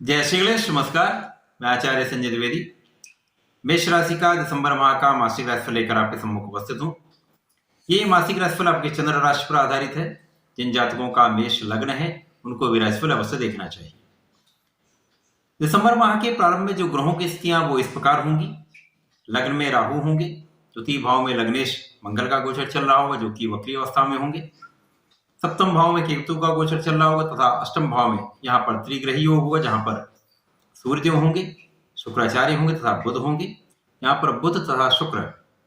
जय श्री गणेश। नमस्कार, मैं आचार्य संजय द्विवेदी मेष राशि का दिसंबर माह का मासिक राशिफल लेकर आपके सम्मुख उपस्थित हूँ। ये मासिक राशिफल आपके चंद्र राशि पर आधारित है। जिन जातकों का मेष लग्न है उनको भी राशिफल अवश्य देखना चाहिए। दिसंबर माह के प्रारंभ में जो ग्रहों की स्थितियां वो इस प्रकार होंगी। लग्न में राहु होंगे, तृतीय भाव में लग्नेश मंगल का गोचर चल रहा होगा जो कि वक्री अवस्था में होंगे। सप्तम भाव में केतु का गोचर चल रहा होगा तथा अष्टम भाव में यहाँ पर त्रिग्रही योग होगा जहां पर सूर्यदेव होंगे, शुक्राचार्य होंगे तथा बुध होंगे। यहाँ पर बुध तथा शुक्र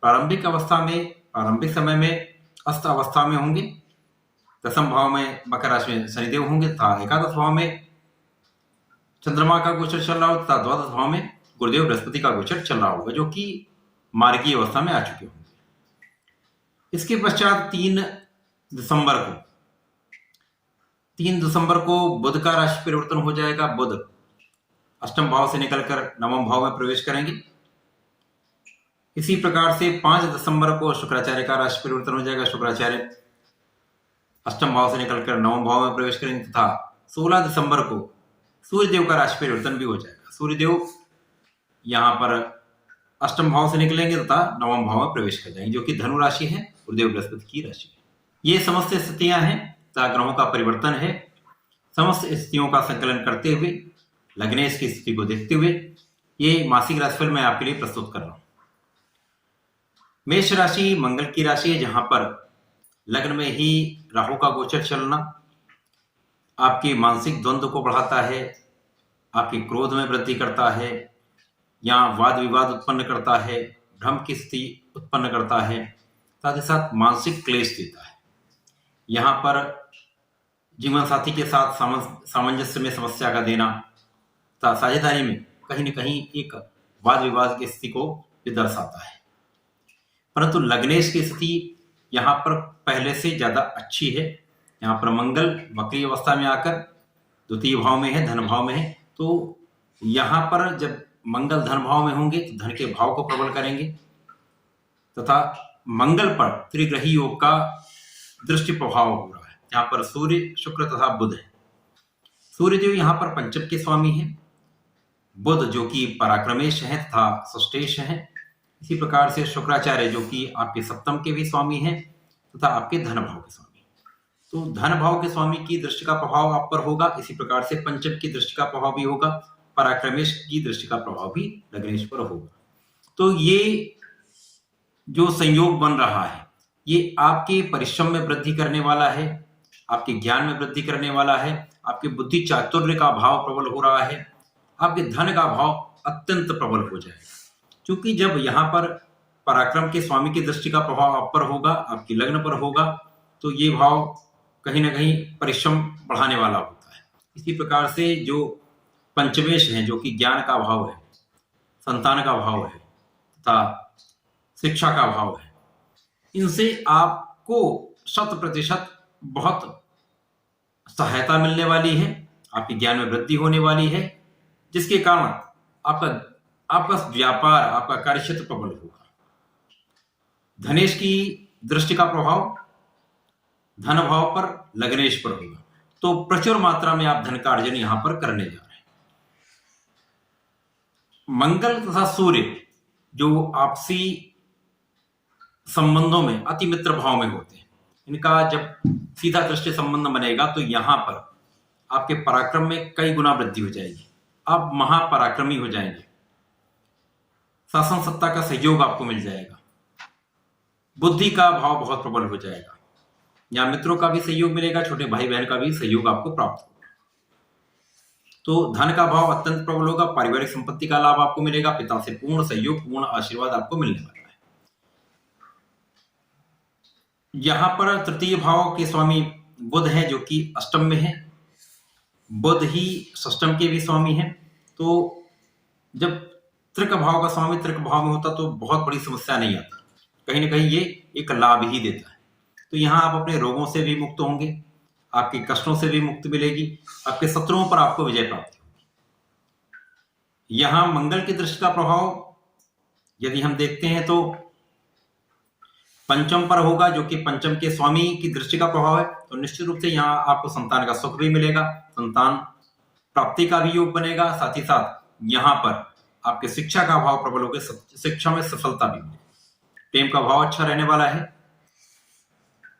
प्रारंभिक अवस्था में प्रारंभिक समय में अस्त अवस्था में होंगे। दसम भाव में मकर राशि में शनिदेव होंगे तथा एकादश भाव में चंद्रमा का गोचर चल रहा होगा तथा द्वादश भाव में गुरुदेव बृहस्पति का गोचर चल रहा होगा जो कि मार्गीय अवस्था में आ चुके होंगे। इसके पश्चात 3 दिसंबर को बुध का राशि परिवर्तन हो जाएगा। बुध अष्टम भाव से निकलकर नवम भाव में प्रवेश करेंगे। इसी प्रकार से 5 दिसंबर को शुक्राचार्य का राशि परिवर्तन हो जाएगा। शुक्राचार्य अष्टम भाव से निकलकर नवम भाव में प्रवेश करेंगे तथा 16 दिसंबर को सूर्यदेव का राशि परिवर्तन भी हो जाएगा। सूर्यदेव यहाँ पर अष्टम भाव से निकलेंगे तथा नवम भाव में प्रवेश कर जाएंगे जो कि धनु राशि है, गुरुदेव बृहस्पति की राशि है। ये समस्त स्थितियां हैं तथा ग्रहों का परिवर्तन है। समस्त स्थितियों का संकलन करते हुए लग्नेश की स्थिति को देखते हुए ये मासिक राशिफल मैं आपके लिए प्रस्तुत कर रहा हूं। मेष राशि मंगल की राशि है जहां पर लग्न में ही राहु का गोचर चलना आपके मानसिक द्वंद्व को बढ़ाता है, आपके क्रोध में वृद्धि करता है, या वाद विवाद उत्पन्न करता है, भ्रम की स्थिति उत्पन्न करता है, साथ ही साथ मानसिक क्लेश देता है। यहाँ पर जीवन साथी के साथ सामंजस्य में समस्या का देना तथा साझेदारी में कहीं न कहीं एक वाद विवाद की स्थिति को भी दर्शाता है। परंतु लग्नेश की स्थिति यहाँ पर पहले से ज्यादा अच्छी है। यहाँ पर मंगल वक्री अवस्था में आकर द्वितीय भाव में है, धन भाव में है। तो यहाँ पर जब मंगल धन भाव में होंगे तो धन के भाव को प्रबल करेंगे तथा मंगल पर त्रिग्रही योग का दृष्टि प्रभाव हो रहा है। यहाँ पर सूर्य, शुक्र तथा बुध है। सूर्यदेव यहाँ पर पंचम के स्वामी है, बुध जो कि पराक्रमेश है तथा सष्टेश है। इसी प्रकार से शुक्राचार्य जो कि आपके सप्तम के भी स्वामी हैं तथा आपके धन भाव के स्वामी। तो धन भाव के स्वामी की दृष्टि का प्रभाव आप पर होगा। इसी प्रकार से पंचम की दृष्टि का प्रभाव भी होगा, पराक्रमेश की दृष्टि का प्रभाव भी लग्नेश पर होगा। तो ये जो संयोग बन रहा है ये आपके परिश्रम में वृद्धि करने वाला है, आपके ज्ञान में वृद्धि करने वाला है, आपके बुद्धि चातुर्य का भाव प्रबल हो रहा है, आपके धन का भाव अत्यंत प्रबल हो जाएगा। क्योंकि जब यहाँ पर पराक्रम के स्वामी की दृष्टि का प्रभाव आप पर होगा, आपकी लग्न पर होगा, तो ये भाव कहीं ना कहीं परिश्रम बढ़ाने वाला होता है। इसी प्रकार से जो पंचमेश है जो कि ज्ञान का भाव है, संतान का भाव है तथा शिक्षा का भाव है, इनसे आपको 100% बहुत सहायता मिलने वाली है, आपके ज्ञान में वृद्धि होने वाली है, जिसके कारण आपका व्यापार, आपका कार्यक्षेत्र प्रबल होगा। धनेश की दृष्टि का प्रभाव धन भाव पर, लग्नेश पर होगा। तो प्रचुर मात्रा में आप धन का अर्जन यहां पर करने जा रहे हैं। मंगल तथा सूर्य जो आपसी संबंधों में अति मित्र भाव में होते हैं, इनका जब सीधा दृष्टि संबंध बनेगा तो यहां पर आपके पराक्रम में कई गुना वृद्धि हो जाएगी। आप महापराक्रमी हो जाएंगे, शासन सत्ता का सहयोग आपको मिल जाएगा, बुद्धि का भाव बहुत प्रबल हो जाएगा, या मित्रों का भी सहयोग मिलेगा, छोटे भाई बहन का भी सहयोग आपको प्राप्त होगा। तो धन का भाव अत्यंत प्रबल होगा, पारिवारिक संपत्ति का लाभ आपको मिलेगा, पिता से पूर्ण सहयोग, पूर्ण आशीर्वाद आपको मिलने वाला है। यहां पर तृतीय भाव के स्वामी बुध है जो कि अष्टम में है, बुध ही षष्टम के भी स्वामी हैं। तो जब त्रिक भाव का स्वामी त्रिक भाव में होता तो बहुत बड़ी समस्या नहीं आता, कहीं ना कहीं ये एक लाभ ही देता है। तो यहाँ आप अपने रोगों से भी मुक्त होंगे, आपके कष्टों से भी मुक्ति मिलेगी, आपके शत्रुओं पर आपको विजय प्राप्ति होगी। यहाँ मंगल की दृष्टि का प्रभाव यदि हम देखते हैं तो पंचम पर होगा जो कि पंचम के स्वामी की दृष्टि का प्रभाव है। तो निश्चित रूप से यहाँ आपको संतान का सुख भी मिलेगा, संतान प्राप्ति का भी योग बनेगा, साथ ही साथ यहाँ पर आपके शिक्षा का भाव प्रबल होकर शिक्षा में सफलता भी मिलेगी। प्रेम का भाव अच्छा रहने वाला है।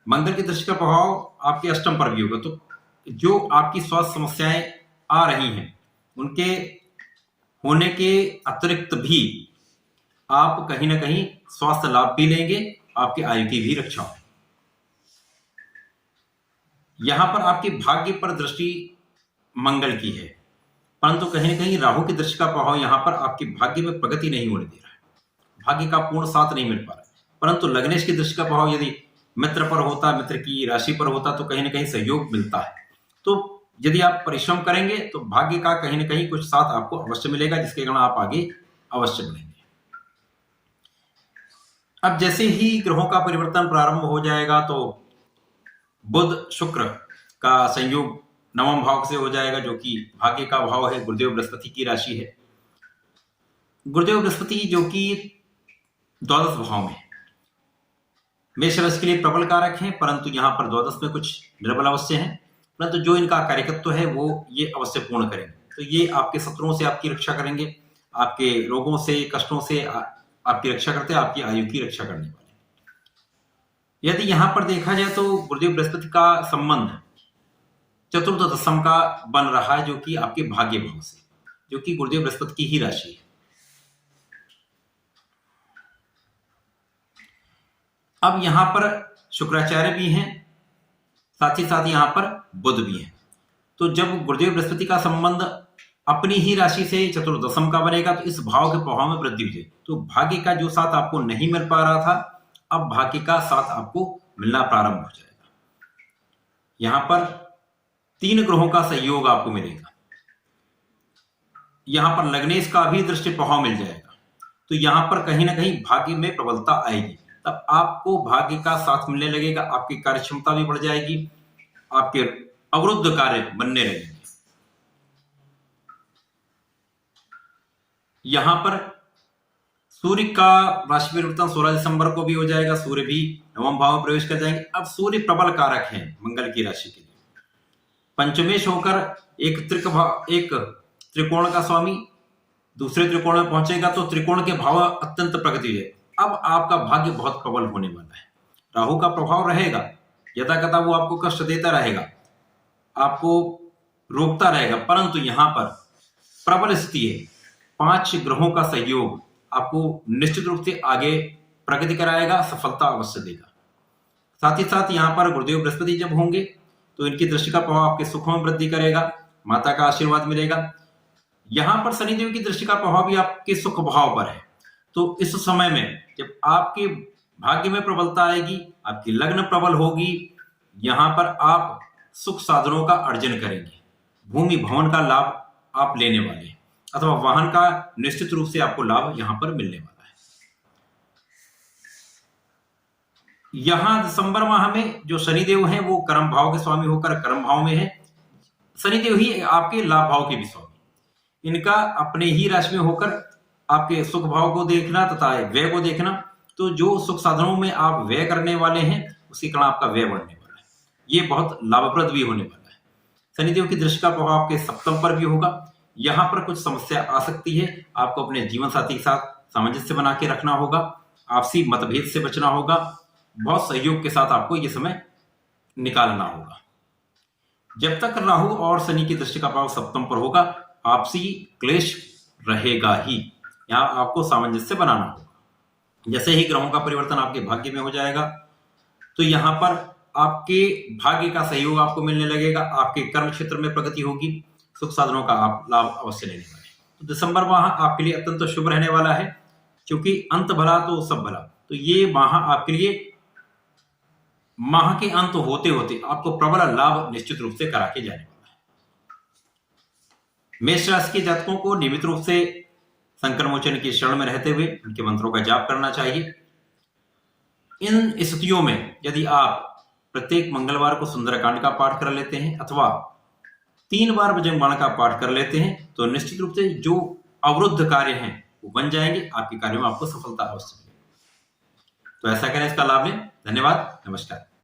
मंगल की दृष्टि का प्रभाव आपके अष्टम पर भी होगा, तो जो आपकी स्वास्थ्य समस्याएं आ रही हैं उनके होने के अतिरिक्त भी आप कहीं ना कहीं स्वास्थ्य लाभ भी लेंगे, आपकी आयु की भी रक्षा हो। यहां पर आपके भाग्य पर दृष्टि मंगल की है, परंतु कहीं ना कहीं राहु की दृष्टि का प्रभाव यहां पर आपके भाग्य में प्रगति नहीं होने दे रहा है, भाग्य का पूर्ण साथ नहीं मिल पा रहा है। परंतु लग्नेश की दृष्टि का प्रभाव यदि मित्र पर होता, मित्र की राशि पर होता, तो कहीं ना कहीं सहयोग मिलता है। तो यदि आप परिश्रम करेंगे तो भाग्य का कहीं ना कहीं कुछ साथ आपको अवश्य मिलेगा, जिसके कारण आप आगे अवश्य बढ़ेंगे। अब जैसे ही ग्रहों का परिवर्तन प्रारंभ हो जाएगा तो बुध शुक्र का संयोग नवम भाव से हो जाएगा, जो कि भाग्य का भाव है, गुरुदेव बृहस्पति की राशि है। गुरुदेव बृहस्पति जो कि द्वादश भाव में मेष राशि के लिए प्रबल कारक हैं, परंतु यहाँ पर द्वादश में कुछ निर्बल अवश्य हैं, परंतु जो इनका कार्यकत्व है वो ये अवश्य पूर्ण करेंगे। तो ये आपके शत्रुओं से आपकी रक्षा करेंगे, आपके रोगों से, कष्टों से आपकी रक्षा करते हैं, आपकी आयु की रक्षा करने वाले। यदि यहाँ पर देखा जाए तो गुरुदेव बृहस्पति का संबंध चतुर्थ दशम का बन रहा है, जो कि आपके भाग्य भाव से, जो कि गुरुदेव बृहस्पति की ही राशि है। अब यहाँ पर शुक्राचार्य भी हैं, साथ ही साथ यहाँ पर बुध भी हैं। तो जब गुरुदेव बृहस्पति का संबंध अपनी ही राशि से चतुर्दशम का बनेगा तो इस भाव के प्रभाव में वृद्धि हो जाएगी। तो भाग्य का जो साथ आपको नहीं मिल पा रहा था, अब भाग्य का साथ आपको मिलना प्रारंभ हो जाएगा। यहाँ पर 3 ग्रहों का सहयोग आपको मिलेगा। यहाँ पर लग्नेश का भी दृष्टि प्रभाव मिल जाएगा, तो यहाँ पर कहीं ना कहीं भाग्य में प्रबलता आएगी। तब आपको भाग्य का साथ मिलने लगेगा, आपकी कार्य क्षमता भी बढ़ जाएगी, आपके अवरुद्ध कार्य बनने लगेंगे। यहां पर सूर्य का राशि परिवर्तन 16 दिसंबर को भी हो जाएगा, सूर्य भी नवम भाव में प्रवेश कर जाएंगे। अब सूर्य प्रबल कारक है मंगल की राशि के लिए, पंचमेश होकर एक त्रिकोण का स्वामी दूसरे त्रिकोण में पहुंचेगा, तो त्रिकोण के भाव अत्यंत प्रगति है। अब आपका भाग्य बहुत प्रबल होने वाला है। राहु का प्रभाव रहेगा, यथा कथा वो आपको कष्ट देता रहेगा, आपको रोकता रहेगा, परंतु यहां पर प्रबल स्थिति है। 5 ग्रहों का सहयोग आपको निश्चित रूप से आगे प्रगति कराएगा, सफलता अवश्य देगा। साथ ही साथ यहाँ पर गुरुदेव बृहस्पति जब होंगे तो इनकी दृष्टि का प्रभाव आपके सुखों में वृद्धि करेगा, माता का आशीर्वाद मिलेगा। यहाँ पर शनिदेव की दृष्टि का प्रभाव भी आपके सुख भाव पर है। तो इस समय में जब आपके भाग्य में प्रबलता आएगी, आपकी लग्न प्रबल होगी, यहाँ पर आप सुख साधनों का अर्जन करेंगे, भूमि भवन का लाभ आप लेने वाले हैं, अथवा वाहन का निश्चित रूप से आपको लाभ यहाँ पर मिलने वाला है। यहाँ दिसंबर माह में जो शनिदेव हैं वो कर्म भाव के स्वामी होकर कर्म भाव में है। शनिदेव ही आपके लाभ भाव के भी स्वामी, इनका अपने ही राशि में होकर आपके सुख भाव को देखना तथा व्यय को देखना, तो जो सुख साधनों में आप व्यय करने वाले हैं उसके कारण आपका व्यय बढ़ने वाला है, ये बहुत लाभप्रद भी होने वाला है। शनिदेव की दृष्टि का प्रभाव आपके सप्तम पर भी होगा। यहाँ पर कुछ समस्या आ सकती है, आपको अपने जीवन साथी के साथ सामंजस्य बना के रखना होगा, आपसी मतभेद से बचना होगा, बहुत सहयोग के साथ आपको ये समय निकालना होगा। जब तक राहु और शनि की दृष्टि का प्रभाव सप्तम पर होगा, आपसी क्लेश रहेगा ही, यहाँ आपको सामंजस्य बनाना होगा। जैसे ही ग्रहों का परिवर्तन आपके भाग्य में हो जाएगा तो यहाँ पर आपके भाग्य का सहयोग आपको मिलने लगेगा, आपके कर्म क्षेत्र में प्रगति होगी, सुख साधनों का आप लाभ अवश्य लेने वाले। तो दिसंबर माह आपके लिए अत्यंत शुभ रहने वाला है, क्योंकि अंत भला तो सब भला। तो ये माह आपके लिए माह के अंत होते होते आपको प्रबल लाभ निश्चित रूप से करा के जाने वाला है। मेष राशि के जातकों को नियमित रूप से संकट मोचन की शरण में रहते हुए उनके मंत्रों का जाप करना चाहिए। इन स्थितियों में यदि आप प्रत्येक मंगलवार को सुंदरकांड का पाठ कर लेते हैं अथवा 3 बार बजरंग बाण का पाठ कर लेते हैं, तो निश्चित रूप से जो अवरुद्ध कार्य हैं वो बन जाएंगे, आपके कार्यों में आपको सफलता अवश्य मिलेगी। तो ऐसा करें, इसका लाभ लें। धन्यवाद, नमस्कार।